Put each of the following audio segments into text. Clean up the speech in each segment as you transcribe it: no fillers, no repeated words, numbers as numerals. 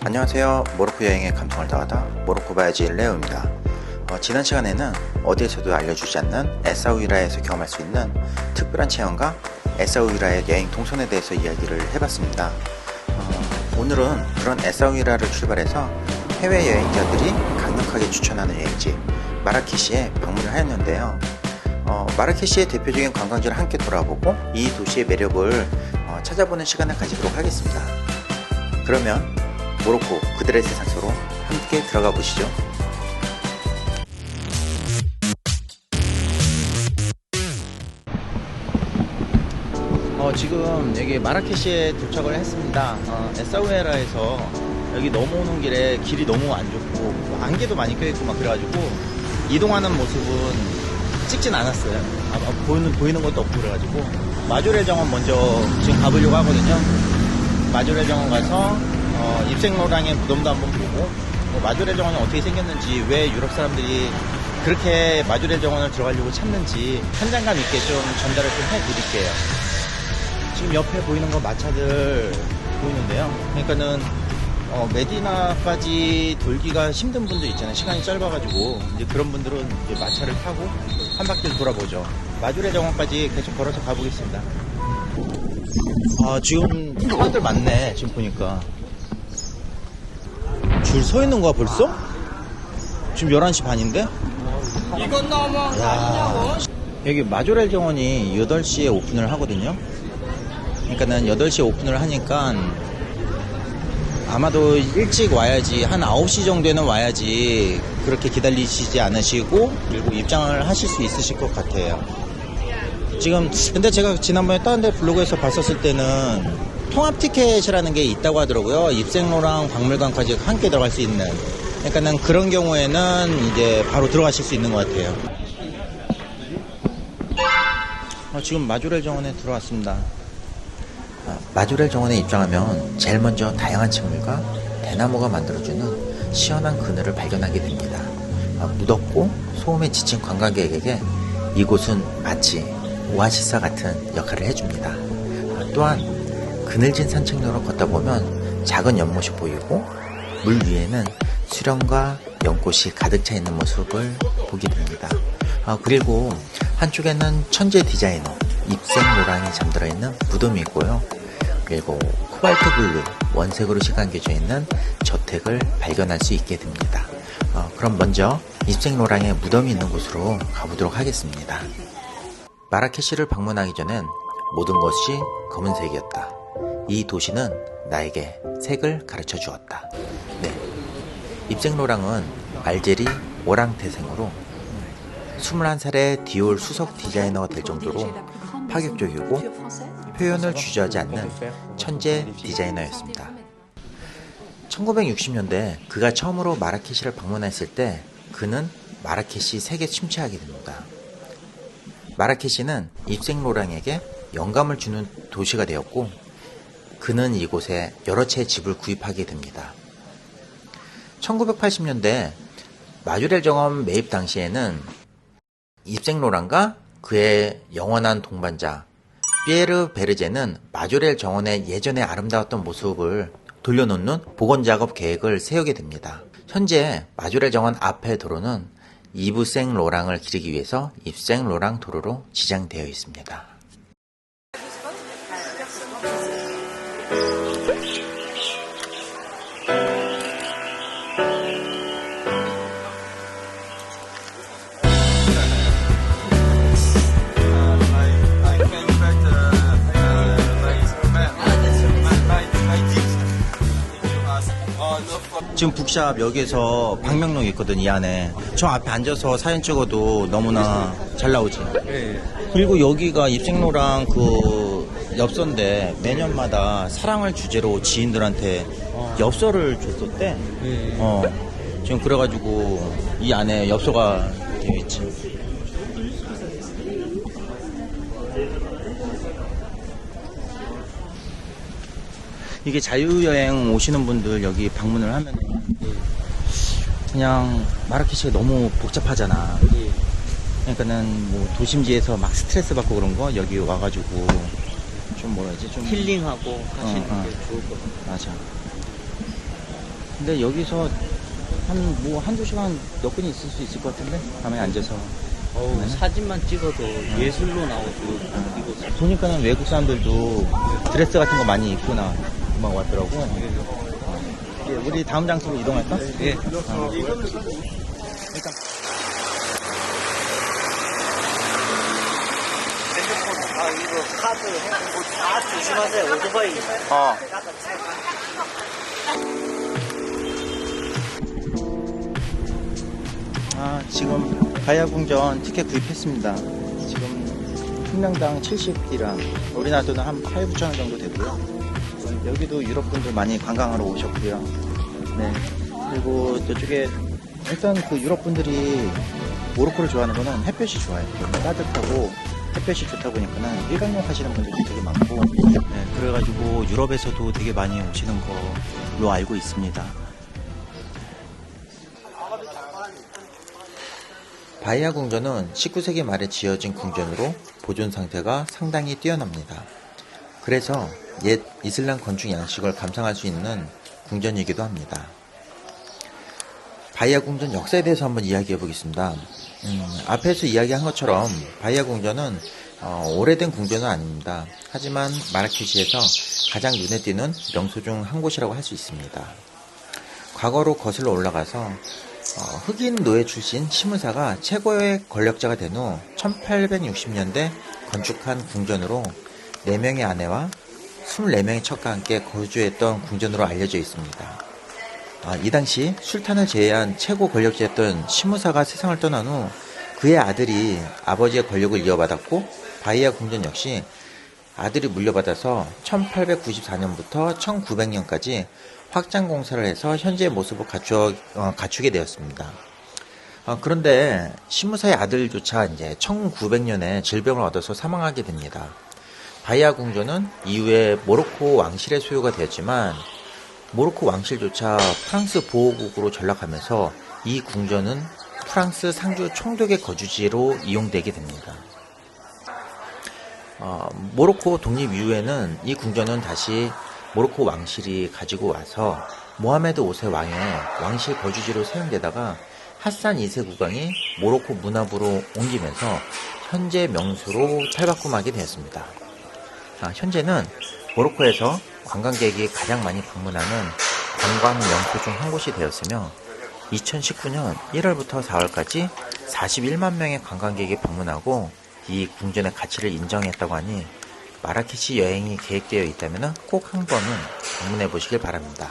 안녕하세요. 모로코 여행의 감성을 더하다 모로코 바야지 레오입니다. 지난 시간에는 어디에서도 알려주지 않는 에사우이라에서 경험할 수 있는 특별한 체험과 에사우이라의 여행 동선에 대해서 이야기를 해봤습니다. 오늘은 그런 에사우이라를 출발해서 해외여행자들이 강력하게 추천하는 여행지 마라케시에 방문을 하였는데요. 마라케시의 대표적인 관광지를 함께 돌아보고 이 도시의 매력을 찾아보는 시간을 가지도록 하겠습니다. 그러면 모로코 그들의 세상 속으로 함께 들어가 보시죠. 지금 여기 마라케시에 도착을 했습니다. 에사우에라에서 여기 넘어오는 길에 길이 너무 안 좋고 안개도 많이 껴있고 막 그래가지고 이동하는 모습은 찍진 않았어요. 보이는 것도 없고 그래가지고 마조레 정원 먼저 지금 가보려고 하거든요. 마조레 정원 가서 입생로랑의 무덤도 한번 보고 마조레 정원이 어떻게 생겼는지, 왜 유럽 사람들이 그렇게 마조레 정원을 들어가려고 찾는지 현장감 있게 좀 전달을 좀 해드릴게요. 지금 옆에 보이는 거 마차들 보이는데요. 그러니까는 메디나까지 돌기가 힘든 분들 있잖아요. 시간이 짧아가지고 이제 그런 분들은 이제 마차를 타고 한 바퀴를 돌아보죠. 마조레 정원까지 계속 걸어서 가보겠습니다. 지금 사람들 많네. 지금 보니까 줄 서 있는 거야 벌써? 지금 11시 반인데? 이건 너무한 거 아니냐고? 여기 마조레 정원이 8시에 오픈을 하거든요. 그러니까는 8시에 오픈을 하니까 아마도 일찍 와야지, 한 9시 정도에는 와야지 그렇게 기다리시지 않으시고 그리고 입장을 하실 수 있으실 것 같아요. 지금 근데 제가 지난번에 다른 데 블로그에서 봤었을 때는 통합 티켓이라는 게 있다고 하더라고요. 입생로랑 박물관까지 함께 들어갈 수 있는. 그러니까는 그런 경우에는 이제 바로 들어가실 수 있는 것 같아요. 지금 마조레 정원에 들어왔습니다. 마조레 정원에 입장하면 제일 먼저 다양한 식물과 대나무가 만들어주는 시원한 그늘을 발견하게 됩니다. 무덥고 소음에 지친 관광객에게 이곳은 마치 오아시스와 같은 역할을 해줍니다. 또한 그늘진 산책로를 걷다 보면 작은 연못이 보이고 물 위에는 수령과 연꽃이 가득 차 있는 모습을 보게 됩니다. 그리고 한쪽에는 천재 디자이너 입생 로랑이 잠들어 있는 무덤이 있고요. 그리고 코발트 블루 원색으로 시간겨져 있는 저택을 발견할 수 있게 됩니다. 그럼 먼저 입생 로랑의 무덤이 있는 곳으로 가보도록 하겠습니다. 마라케시를 방문하기 전엔 모든 것이 검은색이었다. 이 도시는 나에게 색을 가르쳐 주었다. 네, 입생 로랑은 알제리 오랑 태생으로 21살의 디올 수석 디자이너가 될 정도로 파격적이고 표현을 주저하지 않는 천재 디자이너였습니다. 1960년대 그가 처음으로 마라케시를 방문했을 때 그는 마라케시 색에 침체하게 됩니다. 마라케시는 입생 로랑에게 영감을 주는 도시가 되었고 그는 이곳에 여러 채 집을 구입하게 됩니다. 1980년대 마조레 정원 매입 당시에는 입생 로랑과 그의 영원한 동반자 피에르 베르제는 마조레 정원의 예전의 아름다웠던 모습을 돌려놓는 복원작업 계획을 세우게 됩니다. 현재 마조레 정원 앞의 도로는 이브생 로랑을 기르기 위해서 입생 로랑 도로로 지정되어 있습니다. 지금 북샵 여기에서 방명록 있거든. 이 안에 저 앞에 앉아서 사진 찍어도 너무나 잘 나오지. 그리고 여기가 입생로랑 그 엽서인데 매년마다 사랑을 주제로 지인들한테 엽서를 줬었대. 지금 그래가지고 이 안에 엽서가 되어 있지. 이게 자유여행 오시는 분들 여기 방문을 하면 그냥 마라케시가 너무 복잡하잖아. 그러니까는 뭐 도심지에서 막 스트레스 받고 그런 거 여기 와가지고 좀 뭐라 하지? 좀 힐링하고 하시는 게 좋을 것 같아요. 맞아. 근데 여기서 한두 시간 여건이 있을 수 있을 것 같은데? 밤에 앉아서. 사진만 찍어도 예술로 나오고 이거 보니까는 외국 사람들도 드레스 같은 거 많이 입고 막 왔더라고. 예, 우리 다음 장소로 이동할까? 예. 일단 이거 카드 다 조심하세요. 오토바이. 지금 바야궁전 티켓 구입했습니다. 지금 한 명당 70디람, 우리나라 돈은 한 8, 9천 원 정도 되고요. 여기도 유럽 분들 많이 관광하러 오셨고요. 네. 그리고 이쪽에 일단 그 유럽 분들이 모로코를 좋아하는 거는 햇볕이 좋아요. 너무 따뜻하고 햇볕이 좋다 보니까는 일광욕 하시는 분들도 되게 많고, 네. 그래가지고 유럽에서도 되게 많이 오시는 걸로 알고 있습니다. 바이아 궁전은 19세기 말에 지어진 궁전으로 보존 상태가 상당히 뛰어납니다. 그래서 옛 이슬람 건축 양식을 감상할 수 있는 궁전이기도 합니다. 바이아 궁전 역사에 대해서 한번 이야기해 보겠습니다. 앞에서 이야기한 것처럼 바이아 궁전은 오래된 궁전은 아닙니다. 하지만 마라케시에서 가장 눈에 띄는 명소 중 한 곳이라고 할 수 있습니다. 과거로 거슬러 올라가서 흑인 노예 출신 시무사가 최고의 권력자가 된 후 1860년대 건축한 궁전으로 4명의 아내와 24명의 첩과 함께 거주했던 궁전으로 알려져 있습니다. 이 당시 술탄을 제외한 최고 권력자였던 시무사가 세상을 떠난 후 그의 아들이 아버지의 권력을 이어받았고 바이아 궁전 역시 아들이 물려받아서 1894년부터 1900년까지 확장 공사를 해서 현재의 모습을 갖추게 되었습니다. 그런데 시무사의 아들조차 이제 1900년에 질병을 얻어서 사망하게 됩니다. 바이아 궁전은 이후에 모로코 왕실의 소유가 되었지만 모로코 왕실조차 프랑스 보호국으로 전락하면서 이 궁전은 프랑스 상주 총독의 거주지로 이용되게 됩니다. 모로코 독립 이후에는 이 궁전은 다시 모로코 왕실이 가지고 와서 모하메드 5세 왕의 왕실 거주지로 사용되다가 하산 2세 국왕이 모로코 문화부로 옮기면서 현재 명소로 탈바꿈하게 되었습니다. 현재는 모로코에서 관광객이 가장 많이 방문하는 관광 명소 중 한 곳이 되었으며 2019년 1월부터 4월까지 41만 명의 관광객이 방문하고 이 궁전의 가치를 인정했다고 하니 마라케시 여행이 계획되어 있다면 꼭 한 번은 방문해 보시길 바랍니다.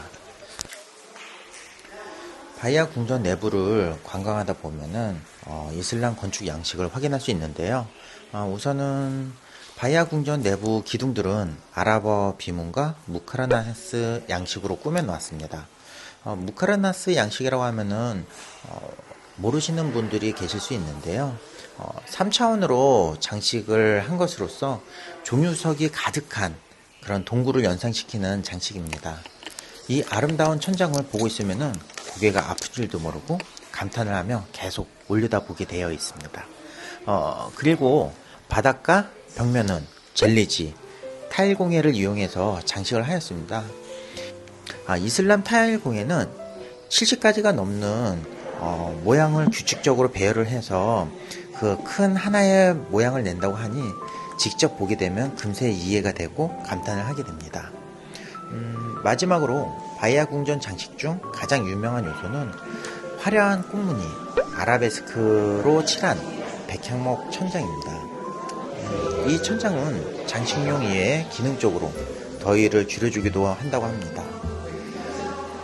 바이아 궁전 내부를 관광하다 보면은 이슬람 건축 양식을 확인할 수 있는데요. 우선은 바이아 궁전 내부 기둥들은 아랍어 비문과 무카라나스 양식으로 꾸며 놓았습니다. 무카라나스 양식이라고 하면은 모르시는 분들이 계실 수 있는데요. 3차원으로 장식을 한 것으로서 종유석이 가득한 그런 동굴을 연상시키는 장식입니다. 이 아름다운 천장을 보고 있으면은 고개가 아픈 줄도 모르고 감탄을 하며 계속 올려다보게 되어 있습니다. 그리고 바닥과 벽면은 젤리지, 타일 공예를 이용해서 장식을 하였습니다. 이슬람 타일 공예는 70가지가 넘는 모양을 규칙적으로 배열을 해서 그 큰 하나의 모양을 낸다고 하니 직접 보게 되면 금세 이해가 되고 감탄을 하게 됩니다. 마지막으로 바이아 궁전 장식 중 가장 유명한 요소는 화려한 꽃무늬, 아라베스크로 칠한 백향목 천장입니다. 이 천장은 장식용 이외에 기능적으로 더위를 줄여주기도 한다고 합니다.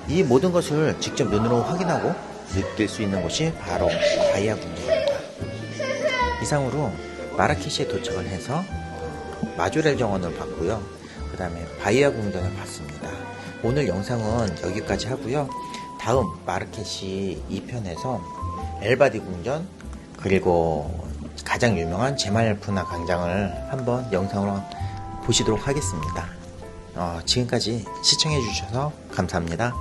이 모든 것을 직접 눈으로 확인하고 느낄 수 있는 곳이 바로 바이아 궁전입니다. 이상으로 마라케시에 도착을 해서 마조렐 정원을 봤고요. 그 다음에 바이아 궁전을 봤습니다. 오늘 영상은 여기까지 하고요. 다음 마라케시 2편에서 엘바디 궁전 그리고 가장 유명한 제말푸나 광장을 한번 영상으로 보시도록 하겠습니다. 지금까지 시청해 주셔서 감사합니다.